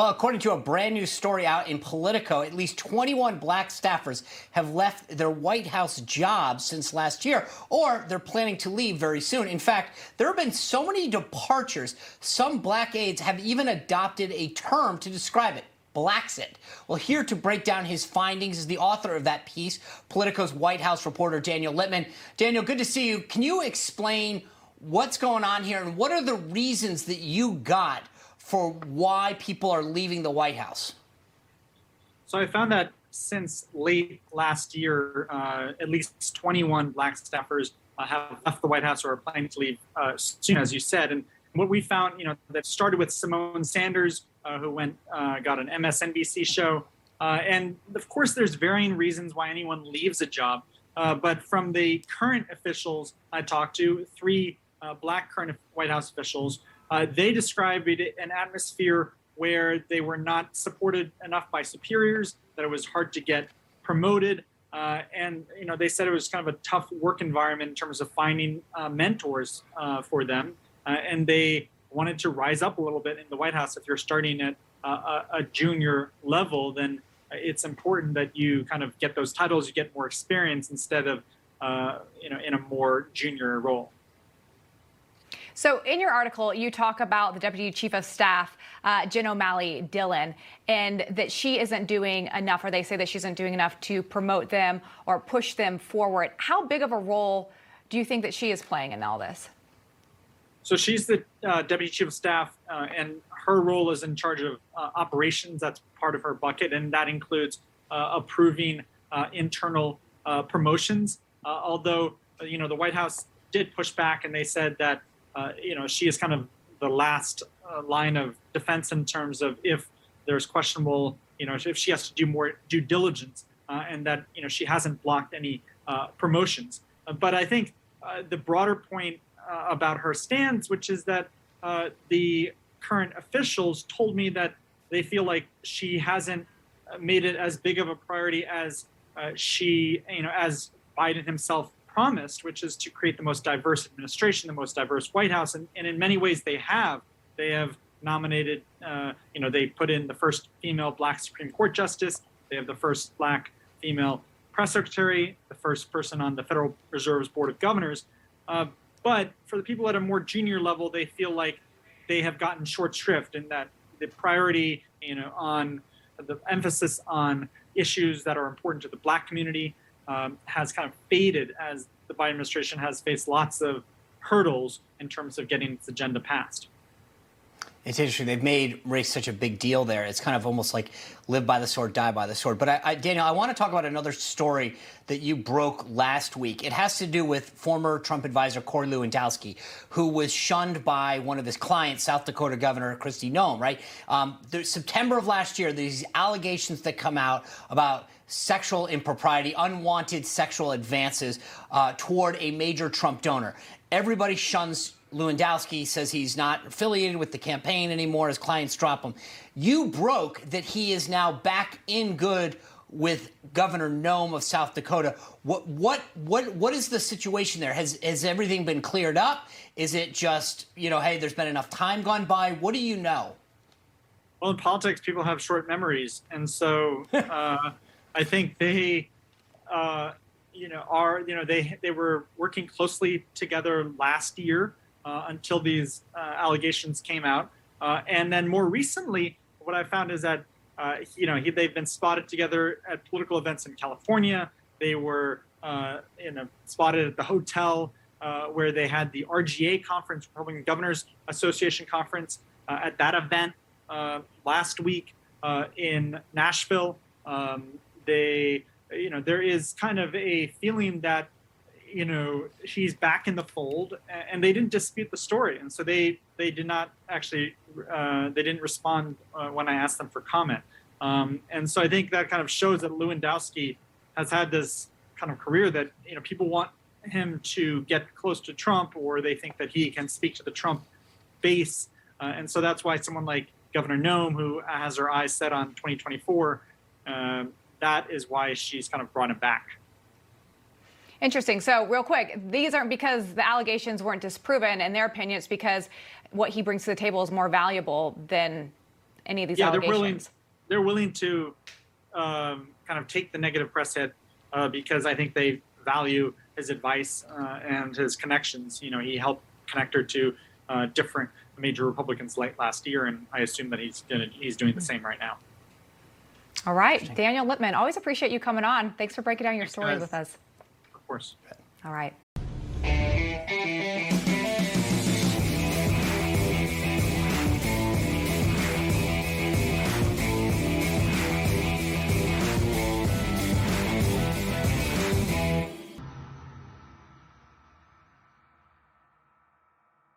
Well, according to a brand new story out in Politico, at least 21 black staffers have left their White House jobs since last year, or they're planning to leave very soon. In fact, there have been so many departures, some black aides have even adopted a term to describe it: Blaxit. Well, here to break down his findings is the author of that piece, Politico's White House reporter Daniel Lippman. Daniel, good to see you. Can you explain what's going on here and what are the reasons that you got for why people are leaving the White House? So I found that since late last year, at least 21 black staffers have left the White House or are planning to leave soon, as you said. And what we found, that started with Simone Sanders, who got an MSNBC show. And of course, there's varying reasons why anyone leaves a job. But from the current officials I talked to, three black current White House officials, they described an atmosphere where they were not supported enough by superiors, that it was hard to get promoted. And they said it was kind of a tough work environment in terms of finding mentors for them. And they wanted to rise up a little bit in the White House. If you're starting at a junior level, then it's important that you kind of get those titles, you get more experience instead of, in a more junior role. So in your article, you talk about the Deputy Chief of Staff, Jen O'Malley Dillon, and that she isn't doing enough, or they say that she isn't doing enough to promote them or push them forward. How big of a role do you think that she is playing in all this? So she's the Deputy Chief of Staff, and her role is in charge of operations. That's part of her bucket, and that includes approving internal promotions. Although, the White House did push back, and they said that she is kind of the last line of defense in terms of if there's questionable, if she has to do more due diligence, and that, she hasn't blocked any promotions. But I think the broader point about her stance, which is that the current officials told me that they feel like she hasn't made it as big of a priority as as Biden himself promised, which is to create the most diverse administration, the most diverse White House. And in many ways they have. They have nominated, they put in the first female black Supreme Court justice. They have the first black female press secretary, the first person on the Federal Reserve's Board of Governors. But for the people at a more junior level, they feel like they have gotten short shrift, and that the priority, on the emphasis on issues that are important to the black community has kind of faded as the Biden administration has faced lots of hurdles in terms of getting its agenda passed. It's interesting. They've made race such a big deal there. It's kind of almost like live by the sword, die by the sword. But Daniel, I want to talk about another story that you broke last week. It has to do with former Trump advisor Corey Lewandowski, who was shunned by one of his clients, South Dakota Governor Kristi Noem, right? September of last year, these allegations that come out about sexual impropriety, unwanted sexual advances toward a major Trump donor. Everybody shuns Lewandowski, says he's not affiliated with the campaign anymore. His clients drop him. You broke that he is now back in good with Governor Noem of South Dakota. What is the situation there? Has everything been cleared up? Is it just, hey, there's been enough time gone by? What do you know? Well, in politics, people have short memories, and so I think they they were working closely together last year until these allegations came out. And then more recently, what I found is that, they've been spotted together at political events in California. They were, spotted at the hotel where they had the RGA conference, Republican Governors Association conference, at that event last week in Nashville. There is kind of a feeling that, she's back in the fold, and they didn't dispute the story. And so they did not actually, they didn't respond when I asked them for comment. And so I think that kind of shows that Lewandowski has had this kind of career that, people want him to get close to Trump, or they think that he can speak to the Trump base. And so that's why someone like Governor Noem, who has her eyes set on 2024, that is why she's kind of brought him back. Interesting. So real quick, these aren't because the allegations weren't disproven. In their opinion, it's because what he brings to the table is more valuable than any of these yeah, allegations? They're willing to kind of take the negative press hit because I think they value his advice and his connections. You know, he helped connect her to different major Republicans late last year, and I assume that he's doing the same right now. All right, Daniel Lippman, always appreciate you coming on. Thanks for breaking down your stories guys. with us. Of course. All right.